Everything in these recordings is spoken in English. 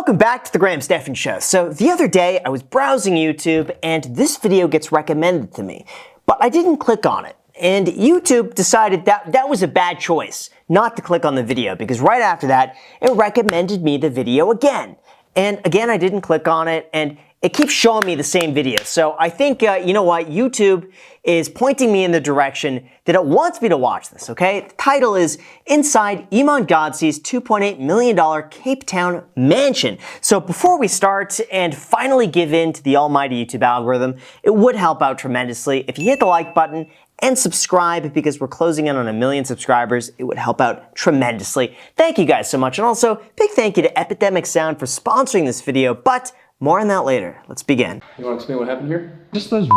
Welcome back to the Graham Stephan Show. So the other day I was browsing YouTube and this video gets recommended to me, but I didn't click on it. And YouTube decided that was a bad choice not to click on the video because right after that it recommended me the video again. And again I didn't click on it and it keeps showing me the same video. So I think, you know what, YouTube is pointing me in the direction that it wants me to watch this, okay? The title is Inside Iman Gadzhi's $2.8 million Cape Town mansion. So before we start and finally give in to the almighty YouTube algorithm, it would help out tremendously if you hit the like button and subscribe because we're closing in on 1 million subscribers. It would help out tremendously. Thank you guys so much. And also, big thank you to Epidemic Sound for sponsoring this video, but more on that later. Let's begin. You want to explain what happened here? Just those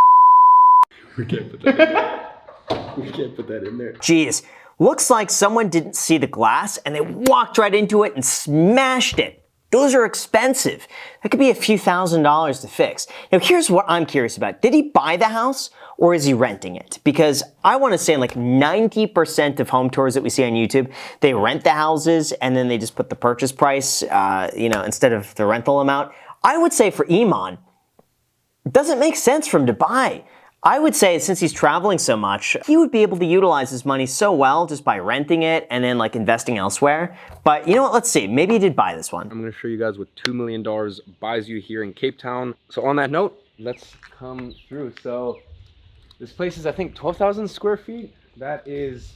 We can't put that in there. We can't put that in there. Jeez, looks like someone didn't see the glass and they walked right into it and smashed it. Those are expensive. That could be a few $1,000s to fix. Now here's what I'm curious about. Did he buy the house or is he renting it? Because I want to say like 90% of home tours that we see on YouTube, they rent the houses and then they just put the purchase price, instead of the rental amount. I would say for Iman, it doesn't make sense for him to buy. I would say since he's traveling so much, he would be able to utilize his money so well just by renting it and then like investing elsewhere. But you know what, let's see, maybe he did buy this one. I'm gonna show you guys what $2 million buys you here in Cape Town. So on that note, let's come through. So this place is, I think, 12,000 square feet. That is,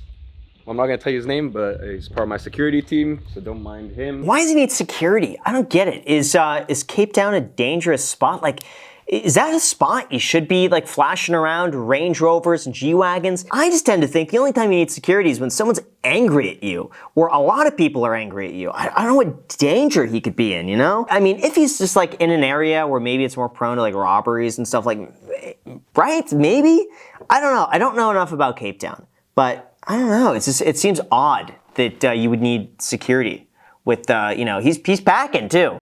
well, I'm not gonna tell you his name, but he's part of my security team, so don't mind him. Why does he need security? I don't get it. Is Cape Town a dangerous spot? Like, is that a spot you should be like flashing around Range Rovers and G-Wagons? I just tend to think the only time you need security is when someone's angry at you, or a lot of people are angry at you. I don't know what danger he could be in, you know? I mean, if he's just like in an area where maybe it's more prone to like robberies and stuff like, right? Maybe? I don't know. I don't know enough about Cape Town, but I don't know. It's just, it seems odd that you would need security with, he's packing too.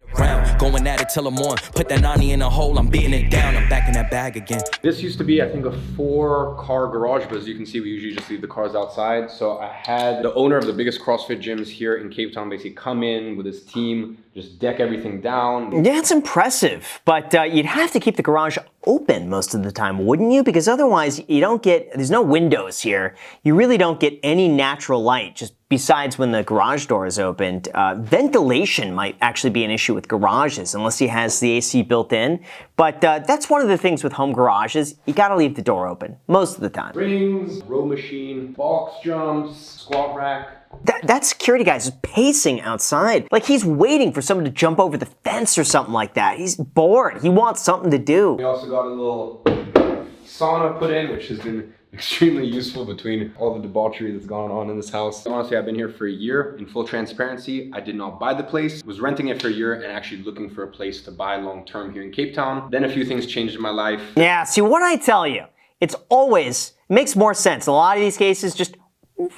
Going at it till I'm on. Put that 90 in a hole, I'm beating it down. I'm back in that bag again. This used to be, I think, a 4-car garage, but as you can see, we usually just leave the cars outside. So I had the owner of the biggest CrossFit gyms here in Cape Town basically come in with his team, just deck everything down. Yeah, it's impressive, but you'd have to keep the garage open most of the time, wouldn't you? Because otherwise you don't get, there's no windows here. You really don't get any natural light, just besides when the garage door is opened. Ventilation might actually be an issue with garages unless he has the AC built in. But that's one of the things with home garages. You gotta leave the door open most of the time. Rings, row machine, box jumps, squat rack. That security guy is pacing outside. Like he's waiting for someone to jump over the fence or something like that. He's bored. He wants something to do. We also got a little sauna put in, which has been extremely useful between all the debauchery that's gone on in this house. Honestly, I've been here for a year. In full transparency, I did not buy the place. Was renting it for a year and actually looking for a place to buy long-term here in Cape Town. Then a few things changed in my life. Yeah, see what I tell you, it makes more sense. In a lot of these cases, just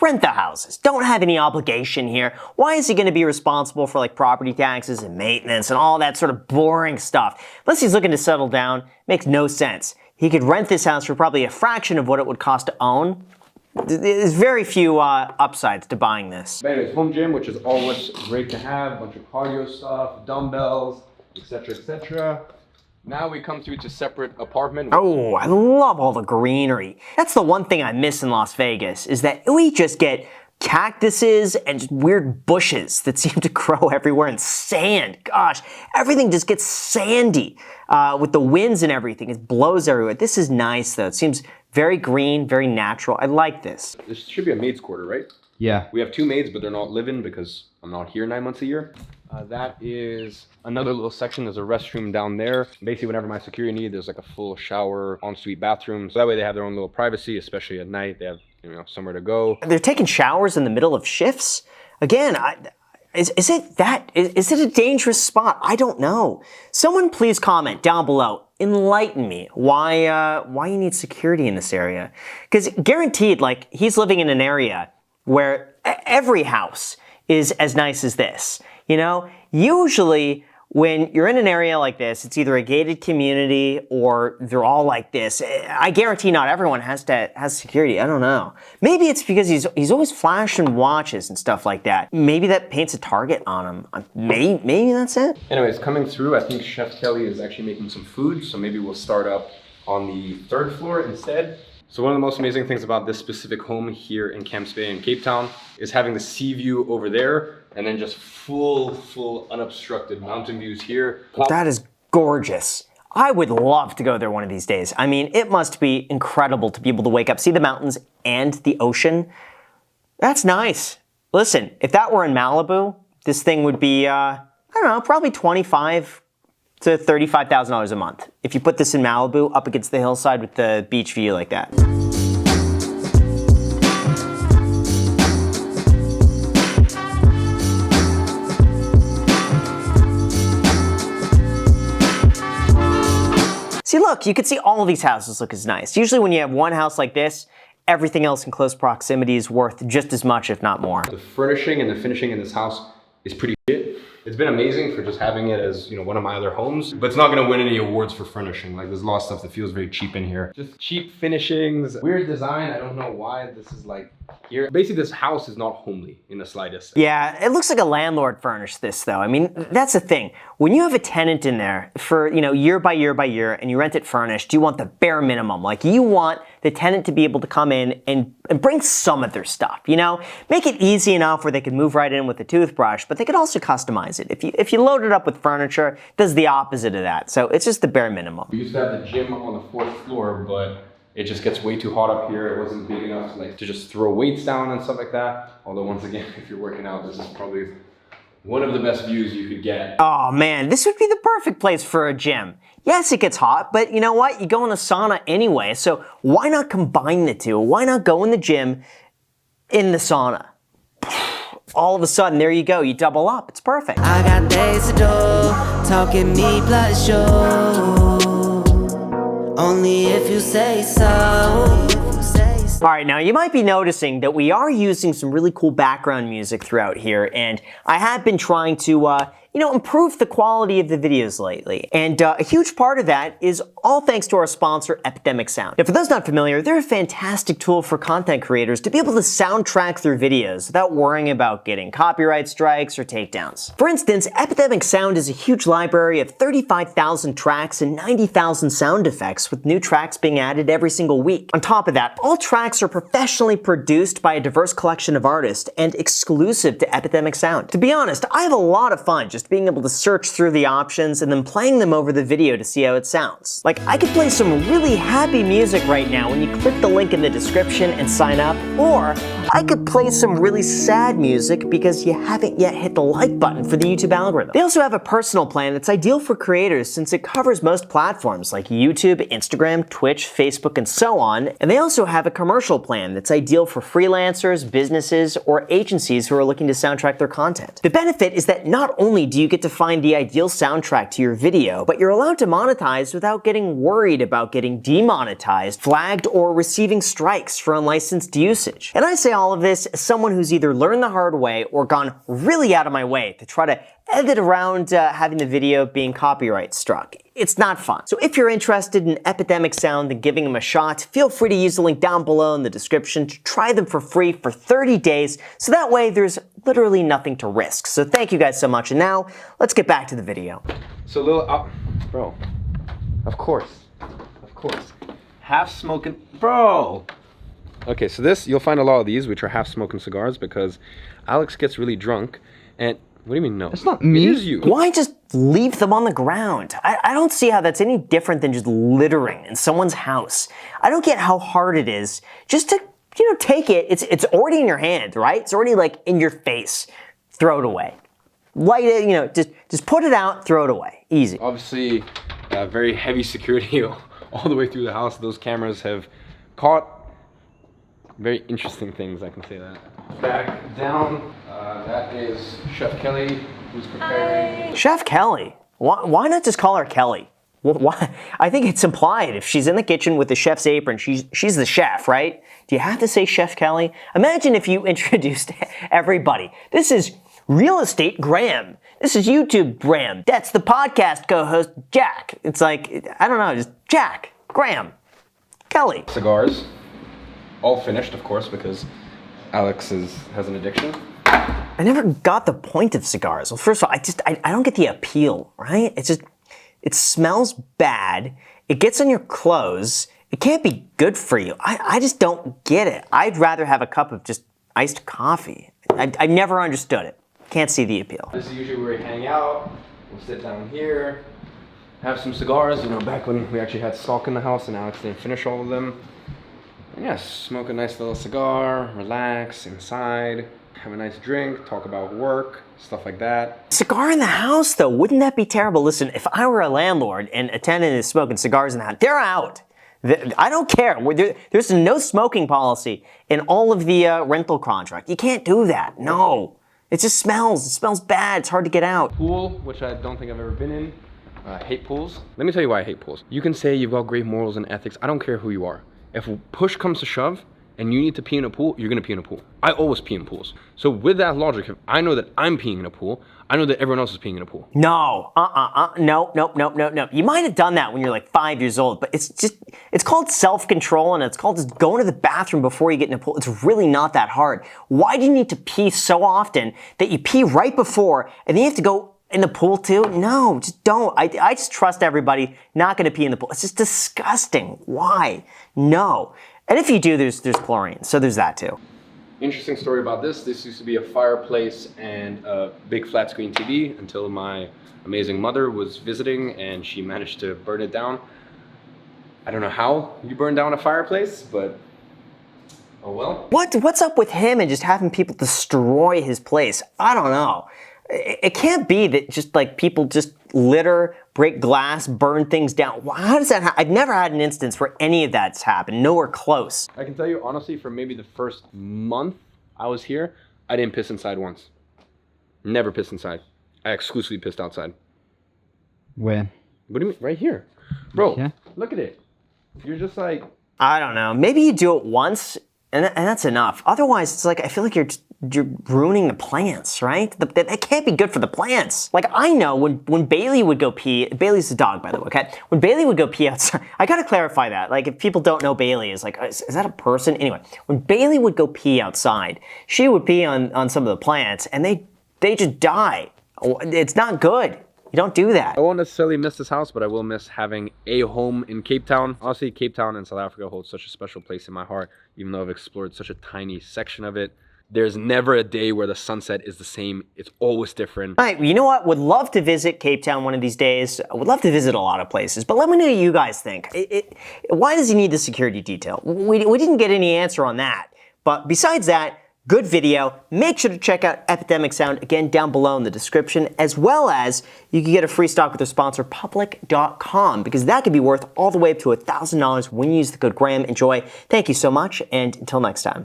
rent the houses. Don't have any obligation here. Why is he going to be responsible for like property taxes and maintenance and all that sort of boring stuff? Unless he's looking to settle down, makes no sense. He could rent this house for probably a fraction of what it would cost to own. There's very few upsides to buying this. But anyways, home gym, which is always great to have. A bunch of cardio stuff, dumbbells, etc., etc. Now we come to separate apartment. Oh, I love all the greenery. That's the one thing I miss in Las Vegas, is that we just get cactuses and just weird bushes that seem to grow everywhere and sand. Gosh, everything just gets sandy with the winds and everything. It blows everywhere. This is nice though. It seems very green, very natural. I like this. This should be a maid's quarter, right? Yeah. We have 2 maids, but they're not living because I'm not here 9 months a year. That is another little section. There's a restroom down there. Basically, whenever my security need, there's like a full shower, ensuite bathroom. So that way they have their own little privacy, especially at night. They have, somewhere to go. They're taking showers in the middle of shifts? Again, is it a dangerous spot? I don't know. Someone please comment down below. Enlighten me why you need security in this area. Because guaranteed, like, he's living in an area where every house is as nice as this. Usually when you're in an area like this, it's either a gated community or they're all like this. I guarantee not everyone has security. I don't know. Maybe it's because he's always flashing watches and stuff like that. Maybe that paints a target on him. Maybe that's it. Anyways, coming through, I think Chef Kelly is actually making some food, so maybe we'll start up on the 3rd floor instead. So one of the most amazing things about this specific home here in Camps Bay in Cape Town is having the sea view over there and then just full unobstructed mountain views here. That is gorgeous. I would love to go there one of these days. I mean, it must be incredible to be able to wake up, see the mountains and the ocean. That's nice. Listen, if that were in Malibu, this thing would be, I don't know, probably $25,000 to $35,000 a month. If you put this in Malibu up against the hillside with the beach view like that. See, look, you can see all of these houses look as nice. Usually when you have one house like this, everything else in close proximity is worth just as much, if not more. The furnishing and the finishing in this house is pretty good. It's been amazing for just having it as, you know, one of my other homes, but it's not gonna win any awards for furnishing. Like, there's a lot of stuff that feels very cheap in here. Just cheap finishings, weird design. I don't know why this is like here. Basically, this house is not homely in the slightest. Yeah, it looks like a landlord furnished this though. I mean, that's the thing. When you have a tenant in there for, you know, year by year by year and you rent it furnished, you want the bare minimum. Like, you want the tenant to be able to come in and bring some of their stuff, you know? Make it easy enough where they can move right in with a toothbrush, but they could also customize it. If you load it up with furniture, it does the opposite of that. So it's just the bare minimum. We used to have the gym on the 4th floor, but it just gets way too hot up here. It wasn't big enough to just throw weights down and stuff like that. Although once again, if you're working out, this is probably one of the best views you could get. Oh man, this would be the perfect place for a gym. Yes, it gets hot, but you know what? You go in a sauna anyway, so why not combine the two? Why not go in the gym in the sauna? All of a sudden, there you go, you double up. It's perfect. I got days to do, talking me plus show. Only if you say so. All right, now you might be noticing that we are using some really cool background music throughout here, and I have been trying to, improve the quality of the videos lately. And a huge part of that is all thanks to our sponsor, Epidemic Sound. Now, for those not familiar, they're a fantastic tool for content creators to be able to soundtrack their videos without worrying about getting copyright strikes or takedowns. For instance, Epidemic Sound is a huge library of 35,000 tracks and 90,000 sound effects, with new tracks being added every single week. On top of that, all tracks are professionally produced by a diverse collection of artists and exclusive to Epidemic Sound. To be honest, I have a lot of fun just being able to search through the options and then playing them over the video to see how it sounds. Like, I could play some really happy music right now when you click the link in the description and sign up, or I could play some really sad music because you haven't yet hit the like button for the YouTube algorithm. They also have a personal plan that's ideal for creators since it covers most platforms like YouTube, Instagram, Twitch, Facebook, and so on. And they also have a commercial plan that's ideal for freelancers, businesses, or agencies who are looking to soundtrack their content. The benefit is that not only do you get to find the ideal soundtrack to your video, but you're allowed to monetize without getting worried about getting demonetized, flagged, or receiving strikes for unlicensed usage. And I say all of this as someone who's either learned the hard way or gone really out of my way to try to edit around having the video being copyright struck. It's not fun. So if you're interested in Epidemic Sound and giving them a shot, feel free to use the link down below in the description to try them for free for 30 days, so that way there's literally nothing to risk. So thank you guys so much, and now let's get back to the video. So little, bro, of course, half smoking, bro. Okay, so this, you'll find a lot of these, which are half smoking cigars, because Alex gets really drunk, and what do you mean no? It's not me. It is you. Why just leave them on the ground? I don't see how that's any different than just littering in someone's house. I don't get how hard it is just to, take it. It's already in your hand, right? It's already like in your face. Throw it away. Light it, just put it out, throw it away. Easy. Obviously, very heavy security all the way through the house. Those cameras have caught very interesting things, I can say that. Back down, that is Chef Kelly, who's preparing. Chef Kelly? Why not just call her Kelly? Well, why? I think it's implied. If she's in the kitchen with the chef's apron, she's the chef, right? Do you have to say Chef Kelly? Imagine if you introduced everybody. This is Real Estate Graham. This is YouTube Graham. That's the podcast co-host, Jack. It's like, I don't know, just Jack, Graham, Kelly. Cigars, all finished, of course, because Alex has an addiction. I never got the point of cigars. Well, first of all, I don't get the appeal, right? It smells bad. It gets on your clothes. It can't be good for you. I just don't get it. I'd rather have a cup of just iced coffee. I never understood it. Can't see the appeal. This is usually where we hang out. We'll sit down here, have some cigars. You know, back when we actually had stock in the house and Alex didn't finish all of them. And yeah, smoke a nice little cigar, relax inside, have a nice drink, talk about work, stuff like that. Cigar in the house, though, wouldn't that be terrible? Listen, if I were a landlord and a tenant is smoking cigars in the house, they're out. I don't care. There's no smoking policy in all of the rental contract. You can't do that. No. It just smells. It smells bad. It's hard to get out. Pool, which I don't think I've ever been in. I hate pools. Let me tell you why I hate pools. You can say you've got great morals and ethics. I don't care who you are. If push comes to shove and you need to pee in a pool, you're gonna pee in a pool. I always pee in pools. So with that logic, if I know that I'm peeing in a pool, I know that everyone else is peeing in a pool. No, no. You might have done that when you're like 5 years old, but it's called self-control and it's called just going to the bathroom before you get in a pool. It's really not that hard. Why do you need to pee so often that you pee right before and then you have to go in the pool too? No, just don't. I just trust everybody not gonna pee in the pool. It's just disgusting. Why? No. And if you do, there's chlorine, so there's that too. Interesting story about this. This used to be a fireplace and a big flat screen TV until my amazing mother was visiting and she managed to burn it down. I don't know how you burn down a fireplace, but oh well. What's up with him and just having people destroy his place? I don't know. It can't be that just like people just litter, break glass, burn things down. How does that happen? I've never had an instance where any of that's happened, nowhere close. I can tell you honestly, for maybe the first month I was here, I didn't piss inside once. Never pissed inside. I exclusively pissed outside. Where? What do you mean? Right here. Bro, Yeah. Look at it. You're just like... I don't know. Maybe you do it once and that's enough. Otherwise, it's like, I feel like you're ruining the plants, right? That can't be good for the plants. Like, I know when Bailey would go pee, Bailey's the dog, by the way, okay? When Bailey would go pee outside, I gotta clarify that. Like, if people don't know Bailey, is like, is that a person? Anyway, when Bailey would go pee outside, she would pee on some of the plants, and they just die. It's not good. You don't do that. I won't necessarily miss this house, but I will miss having a home in Cape Town. Honestly, Cape Town and South Africa hold such a special place in my heart, even though I've explored such a tiny section of it. There's never a day where the sunset is the same. It's always different. All right, you know what? Would love to visit Cape Town one of these days. I would love to visit a lot of places, but let me know what you guys think. Why does he need the security detail? We didn't get any answer on that. But besides that, good video. Make sure to check out Epidemic Sound, again, down below in the description, as well as you can get a free stock with their sponsor, Public.com, because that could be worth all the way up to $1,000 when you use the code Graham. Enjoy. Thank you so much, and until next time.